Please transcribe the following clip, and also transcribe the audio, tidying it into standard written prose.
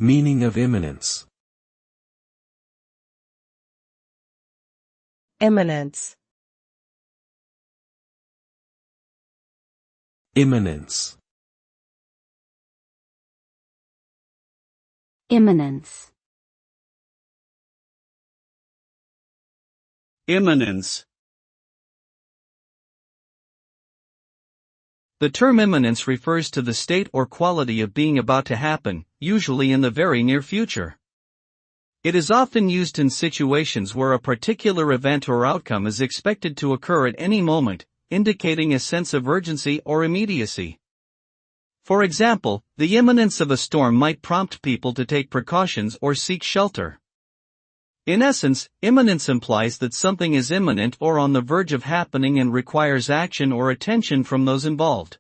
Meaning of imminence. Imminence. Imminence. Imminence. Imminence. The term imminence refers to the state or quality of being about to happen, usually in the very near future. It is often used in situations where a particular event or outcome is expected to occur at any moment, indicating a sense of urgency or immediacy. For example, the imminence of a storm might prompt people to take precautions or seek shelter. In essence, imminence implies that something is imminent or on the verge of happening and requires action or attention from those involved.